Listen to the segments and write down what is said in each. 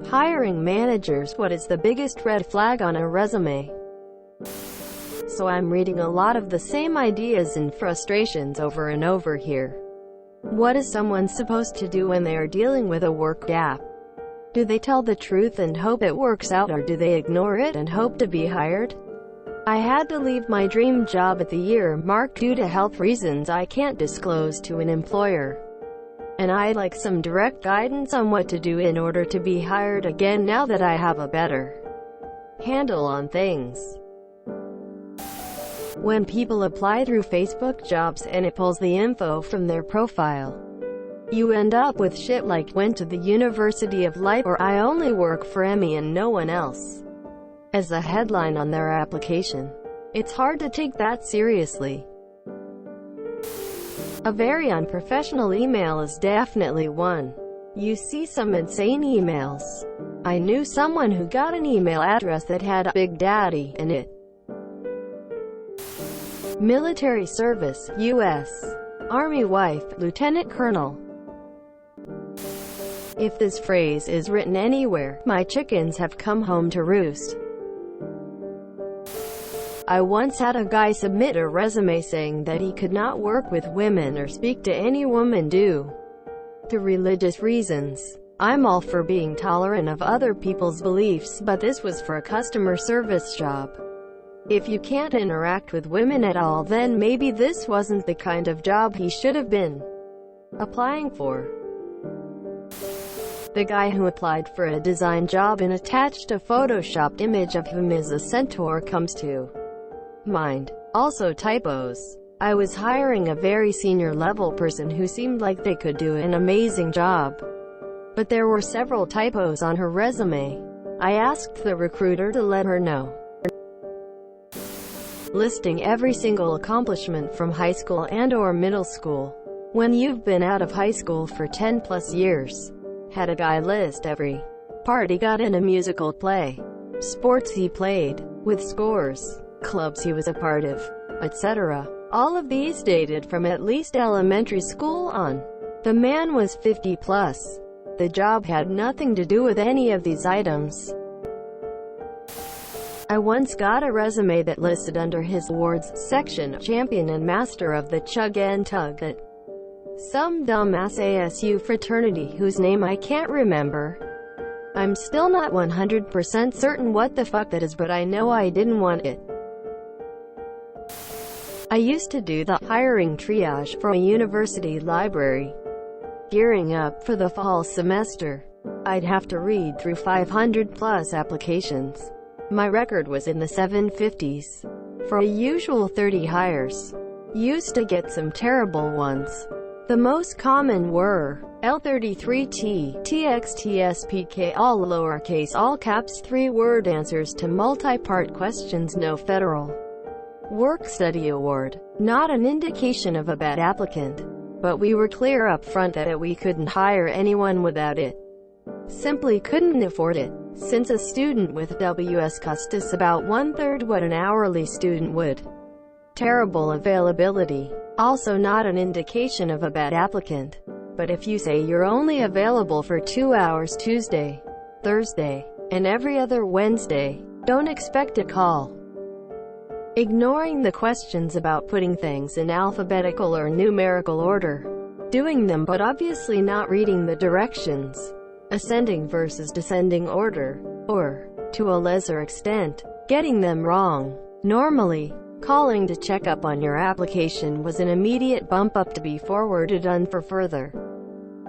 Hiring managers, what is the biggest red flag on a resume? So I'm reading a lot of the same ideas and frustrations over and over here. What is someone supposed to do when they are dealing with a work gap? Do they tell the truth and hope it works out, or do they ignore it and hope to be hired? I had to leave my dream job at the year mark due to health reasons I can't disclose to an employer. And I'd like some direct guidance on what to do in order to be hired again now that I have a better handle on things. When people apply through Facebook Jobs and it pulls the info from their profile, you end up with shit like "went to the University of Life" or "I only work for Emmy and no one else" as a headline on their application. It's hard to take that seriously. A very unprofessional email is definitely one. You see some insane emails. I knew someone who got an email address that had "Big Daddy" in it. Military service, U.S. Army wife, Lieutenant Colonel. If this phrase is written anywhere, my chickens have come home to roost. I once had a guy submit a resume saying that he could not work with women or speak to any woman due to religious reasons. I'm all for being tolerant of other people's beliefs, but this was for a customer service job. If you can't interact with women at all, then maybe this wasn't the kind of job he should have been applying for. The guy who applied for a design job and attached a photoshopped image of him as a centaur comes to mind. Also typos. I was hiring a very senior level person who seemed like they could do an amazing job, but there were several typos on her resume. I asked the recruiter to let her know, listing every single accomplishment from high school and/or middle school. When you've been out of high school for 10 plus years, had a guy list every part he got in a musical play, sports he played, with scores, clubs he was a part of, etc. All of these dated from at least elementary school on. The man was 50 plus. The job had nothing to do with any of these items. I once got a resume that listed under his awards section champion and master of the chug and tug at some dumbass ASU fraternity whose name I can't remember. I'm still not 100% certain what the fuck that is, but I know I didn't want it. I used to do the hiring triage for a university library. Gearing up for the fall semester, I'd have to read through 500 plus applications. My record was in the 750s. For a usual 30 hires, used to get some terrible ones. The most common were L33T, TXTSPK, all lowercase, all caps, 3-word answers to multi-part questions, no federal work study award. Not an indication of a bad applicant, but we were clear up front that we couldn't hire anyone without it. Simply couldn't afford it. Since a student with WS cost us about 1/3 what an hourly student would. Terrible availability. Also not an indication of a bad applicant. But if you say you're only available for 2 hours Tuesday, Thursday, and every other Wednesday, don't expect a call. Ignoring the questions about putting things in alphabetical or numerical order. Doing them but obviously not reading the directions. Ascending versus descending order. Or, to a lesser extent, getting them wrong. Normally, calling to check up on your application was an immediate bump up to be forwarded on for further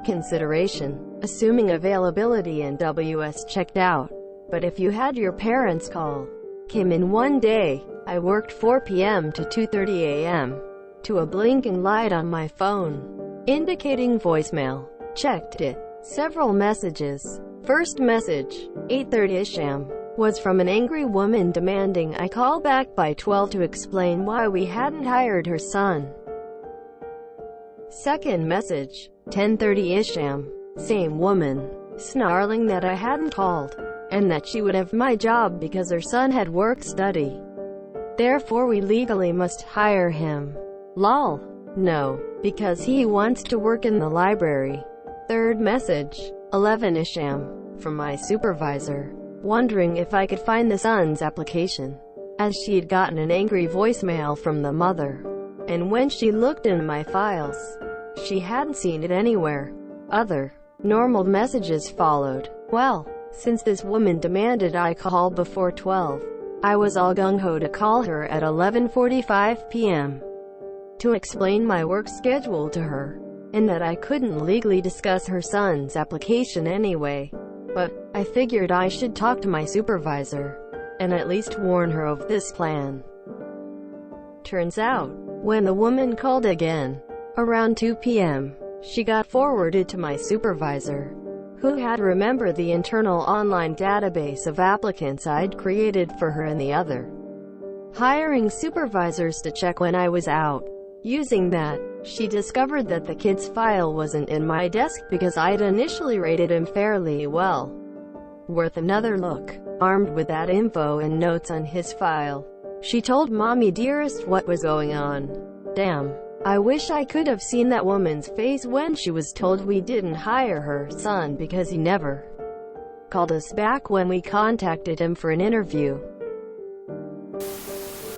consideration, assuming availability and WS checked out. But if you had your parents call, came in one day, I worked 4 p.m. to 2:30 a.m. to a blinking light on my phone, indicating voicemail. Checked it. Several messages. First message, 8:30ish am, was from an angry woman demanding I call back by 12 to explain why we hadn't hired her son. Second message, 10:30ish am, same woman, snarling that I hadn't called, and that she would have my job because her son had work study. Therefore we legally must hire him. Lol. No, because he wants to work in the library. Third message, 11ish am, from my supervisor, wondering if I could find the son's application, as she'd gotten an angry voicemail from the mother. And when she looked in my files, she hadn't seen it anywhere. Other normal messages followed. Well, since this woman demanded I call before 12, I was all gung-ho to call her at 11:45 p.m. to explain my work schedule to her, and that I couldn't legally discuss her son's application anyway. But I figured I should talk to my supervisor, and at least warn her of this plan. Turns out, when the woman called again, around 2 p.m., she got forwarded to my supervisor, who had remembered the internal online database of applicants I'd created for her and the other hiring supervisors to check when I was out. Using that, she discovered that the kid's file wasn't in my desk because I'd initially rated him fairly well. Worth another look. Armed with that info and notes on his file, she told Mommy Dearest what was going on. Damn. I wish I could have seen that woman's face when she was told we didn't hire her son because he never called us back when we contacted him for an interview.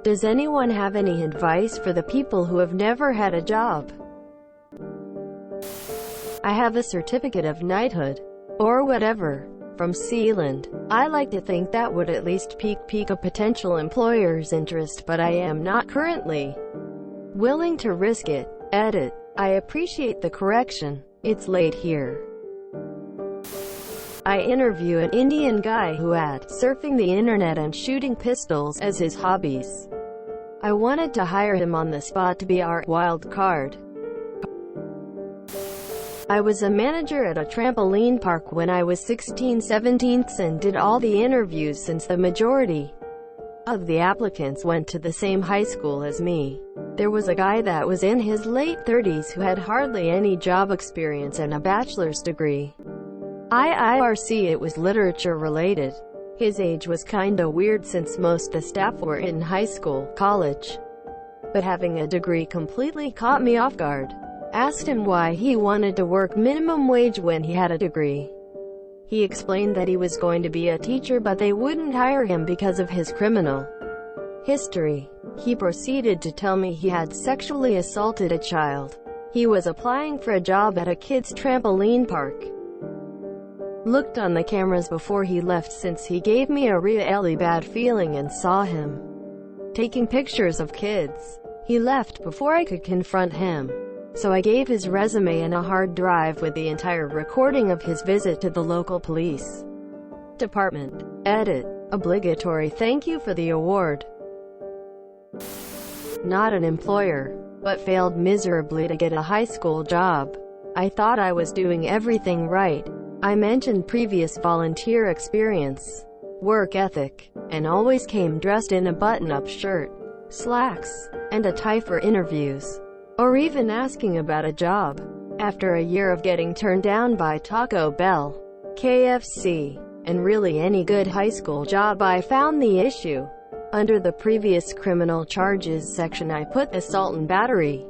Does anyone have any advice for the people who have never had a job? I have a certificate of knighthood, or whatever, from Sealand. I like to think that would at least pique a potential employer's interest, but I am not currently willing to risk it. Edit. I appreciate the correction. It's late here. I interview an Indian guy who had surfing the internet and shooting pistols as his hobbies. I wanted to hire him on the spot to be our wild card. I was a manager at a trampoline park when I was 16-17 and did all the interviews since the majority of the applicants went to the same high school as me. There was a guy that was in his late 30s who had hardly any job experience and a bachelor's degree. IRC, it was literature related. His age was kinda weird since most the staff were in high school, college. But having a degree completely caught me off guard. Asked him why he wanted to work minimum wage when he had a degree. He explained that he was going to be a teacher but they wouldn't hire him because of his criminal history. He proceeded to tell me he had sexually assaulted a child. He was applying for a job at a kid's trampoline park. Looked on the cameras before he left since he gave me a really bad feeling and saw him taking pictures of kids. He left before I could confront him. So I gave his resume and a hard drive with the entire recording of his visit to the local police department. Edit. Obligatory thank you for the award. Not an employer, but failed miserably to get a high school job. I thought I was doing everything right. I mentioned previous volunteer experience, work ethic, and always came dressed in a button-up shirt, slacks, and a tie for interviews, or even asking about a job. After a year of getting turned down by Taco Bell, KFC, and really any good high school job, I found the issue. Under the previous criminal charges section I put assault and battery.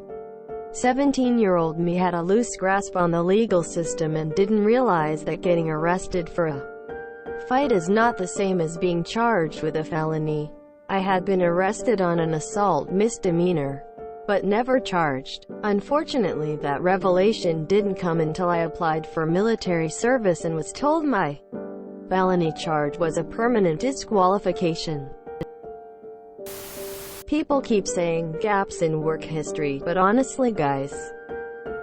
17-year-old me had a loose grasp on the legal system and didn't realize that getting arrested for a fight is not the same as being charged with a felony. I had been arrested on an assault misdemeanor, but never charged. Unfortunately, that revelation didn't come until I applied for military service and was told my felony charge was a permanent disqualification. People keep saying gaps in work history, but honestly guys,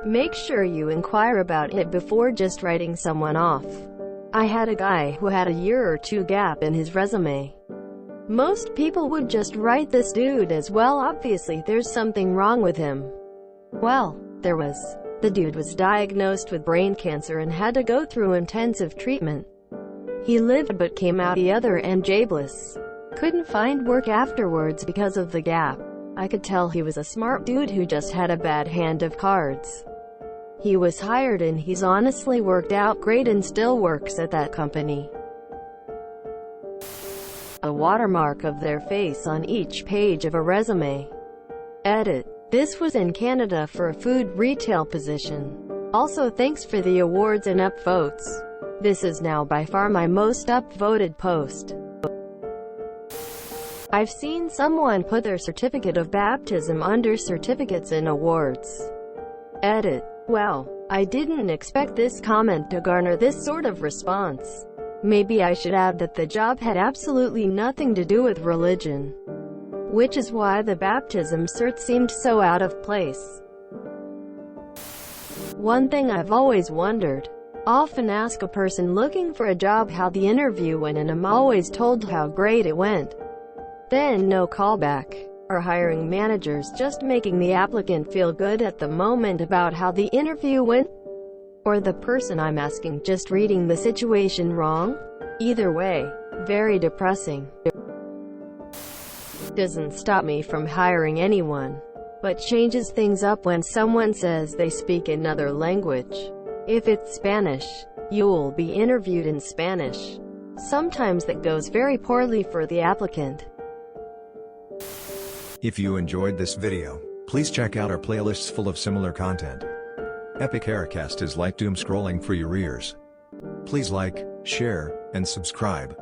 make sure you inquire about it before just writing someone off. I had a guy who had a year or two gap in his resume. Most people would just write this dude as well, obviously there's something wrong with him. Well, there was. The dude was diagnosed with brain cancer and had to go through intensive treatment. He lived but came out the other end jobless. Couldn't find work afterwards because of the gap. I could tell he was a smart dude who just had a bad hand of cards. He was hired and he's honestly worked out great and still works at that company. A watermark of their face on each page of a resume. Edit. This was in Canada for a food retail position. Also thanks for the awards and upvotes. This is now by far my most upvoted post. I've seen someone put their certificate of baptism under certificates and awards. Edit. Well, I didn't expect this comment to garner this sort of response. Maybe I should add that the job had absolutely nothing to do with religion, which is why the baptism cert seemed so out of place. One thing I've always wondered. Often ask a person looking for a job how the interview went, and I'm always told how great it went. Then no callback. Are hiring managers just making the applicant feel good at the moment about how the interview went? Or the person I'm asking just reading the situation wrong? Either way, very depressing. Doesn't stop me from hiring anyone, but changes things up when someone says they speak another language. If it's Spanish, you'll be interviewed in Spanish. Sometimes that goes very poorly for the applicant. If you enjoyed this video, please check out our playlists full of similar content. Epic Aircast is like doom scrolling for your ears. Please like, share, and subscribe.